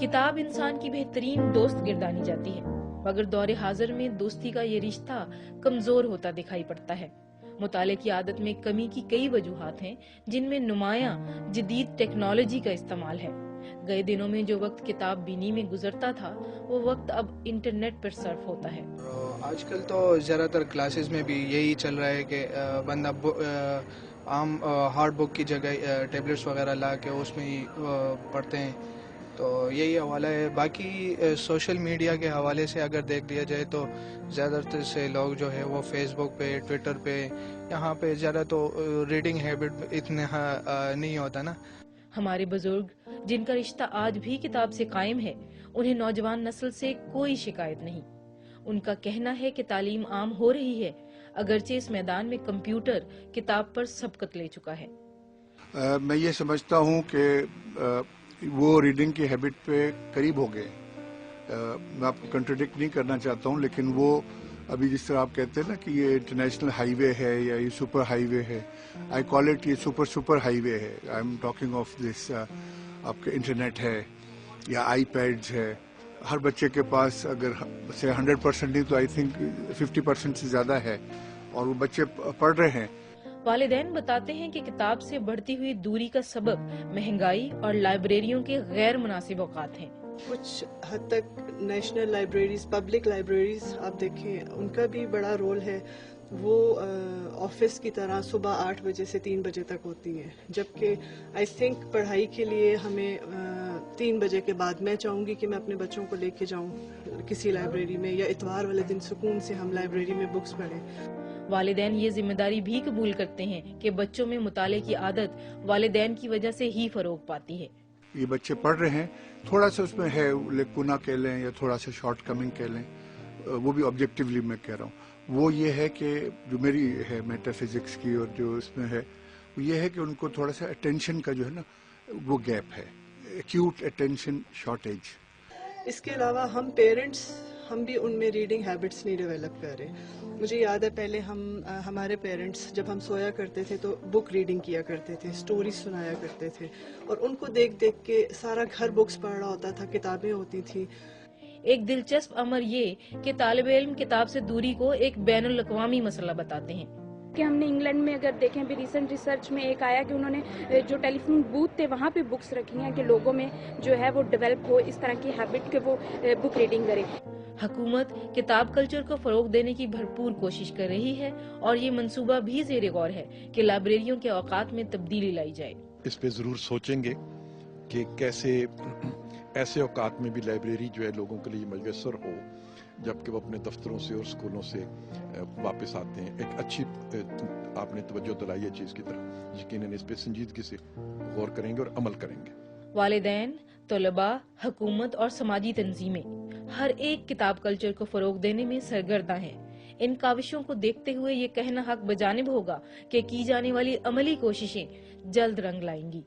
کتاب انسان کی بہترین دوست گردانی جاتی ہے، مگر دور حاضر میں دوستی کا یہ رشتہ کمزور ہوتا دکھائی پڑتا ہے۔ مطالعے کی عادت میں کمی کی کئی وجوہات ہیں، جن میں نمایاں جدید ٹیکنالوجی کا استعمال ہے۔ گئے دنوں میں جو وقت کتاب بینی میں گزرتا تھا، وہ وقت اب انٹرنیٹ پر صرف ہوتا ہے۔ آج کل تو زیادہ تر کلاسز میں بھی یہی چل رہا ہے کہ بندہ عام ہارڈ بک کی جگہ ٹیبلٹس وغیرہ لا کے اس میں ہی پڑھتے ہیں، تو یہی حوالہ ہے۔ باقی سوشل میڈیا کے حوالے سے اگر دیکھ لیا جائے تو زیادہ تر سے لوگ جو ہے وہ فیس بک پہ، ٹویٹر پہ، یہاں پہ زیادہ تو ریڈنگ ہیبٹ اتنا نہیں ہوتا نا۔ ہمارے بزرگ جن کا رشتہ آج بھی کتاب سے قائم ہے، انہیں نوجوان نسل سے کوئی شکایت نہیں۔ ان کا کہنا ہے کہ تعلیم عام ہو رہی ہے، اگرچہ اس میدان میں کمپیوٹر کتاب پر سبقت لے چکا ہے۔ میں یہ سمجھتا ہوں کہ وہ ریڈنگ کی ہیبٹ پہ قریب ہو گئے۔ میں آپ کو کنٹرڈکٹ نہیں کرنا چاہتا ہوں، لیکن وہ ابھی جس طرح آپ کہتے ہیں نا کہ یہ انٹرنیشنل ہائی وے ہے یا یہ سپر ہائی وے ہے، آئی کال اٹ یہ سپر ہائی وے ہے۔ I am talking of this, آپ کا انٹرنیٹ ہے یا آئی پیڈز ہے، ہر بچے کے پاس اگر سے 100% نہیں تو آئی تھنک 50% سے زیادہ ہے، اور وہ بچے پڑھ رہے ہیں۔ والدین بتاتے ہیں کہ کتاب سے بڑھتی ہوئی دوری کا سبب مہنگائی اور لائبریریوں کے غیر مناسب اوقات ہیں۔ کچھ حد تک نیشنل لائبریریز، پبلک لائبریریز آپ دیکھیں، ان کا بھی بڑا رول ہے۔ وہ آفس کی طرح صبح 8 بجے سے 3 بجے تک ہوتی ہیں، جبکہ آئی تھنک پڑھائی کے لیے ہمیں 3 بجے کے بعد، میں چاہوں گی کہ میں اپنے بچوں کو لے کے جاؤں کسی لائبریری میں، یا اتوار والے دن سکون سے ہم لائبریری میں بکس پڑھیں۔ والدین یہ ذمہ داری بھی قبول کرتے ہیں کہ بچوں میں مطالعے کی عادت والدین کی وجہ سے ہی فروغ پاتی ہے۔ یہ بچے پڑھ رہے ہیں، تھوڑا سا اس میں ہے لیکونا کہہ لیں یا تھوڑا سا شارٹ کمنگ کہہ لیں، وہ بھی آبجیکٹیولی میں کہہ رہا ہوں۔ وہ یہ ہے کہ جو میری ہے میٹا فزکس کی اور جو اس میں ہے، وہ یہ ہے کہ ان کو تھوڑا سا اٹینشن کا جو ہے نا وہ گیپ ہے، ایکیوٹ اٹینشن شارٹیج۔ اس کے علاوہ ہم پیرنٹس، ہم بھی ان میں ریڈنگ ہیبٹس نہیں ڈیولپ کر رہے۔ مجھے یاد ہے پہلے ہمارے پیرنٹس جب ہم سویا کرتے تھے تو بک ریڈنگ کیا کرتے تھے، سٹوری سنایا کرتے تھے، اور ان کو دیکھ دیکھ کے سارا گھر بکس پڑھ رہا ہوتا تھا، کتابیں ہوتی تھیں۔ ایک دلچسپ امر یہ کہ طالب علم کتاب سے دوری کو ایک بین الاقوامی مسئلہ بتاتے ہیں۔ کہ ہم نے انگلینڈ میں اگر دیکھیں بھی ریسنٹ ریسرچ میں ایک آیا کہ انہوں نے جو ٹیلی فون بوتھ تھے وہاں پہ بکس رکھی ہیں کہ لوگوں میں جو ہے وہ ڈیولپ ہو اس طرح کی ہیبٹ کہ وہ بک ریڈنگ کریں۔ حکومت کتاب کلچر کو فروغ دینے کی بھرپور کوشش کر رہی ہے، اور یہ منصوبہ بھی زیر غور ہے کہ لائبریریوں کے اوقات میں تبدیلی لائی جائے۔ اس پہ ضرور سوچیں گے کہ کیسے ایسے اوقات میں بھی لائبریری جو ہے لوگوں کے لیے میسر ہو جبکہ وہ اپنے دفتروں سے اور اسکولوں سے واپس آتے ہیں۔ ایک اچھی آپ نے توجہ دلائی ہے چیز کی طرف، یقیناً اس پہ سنجیدگی سے غور کریں گے اور عمل کریں گے۔ والدین، طلباء، حکومت اور سماجی تنظیمیں ہر ایک کتاب کلچر کو فروغ دینے میں سرگرداں ہیں۔ ان کاوشوں کو دیکھتے ہوئے یہ کہنا حق بجانب ہوگا کہ کی جانے والی عملی کوششیں جلد رنگ لائیں گی۔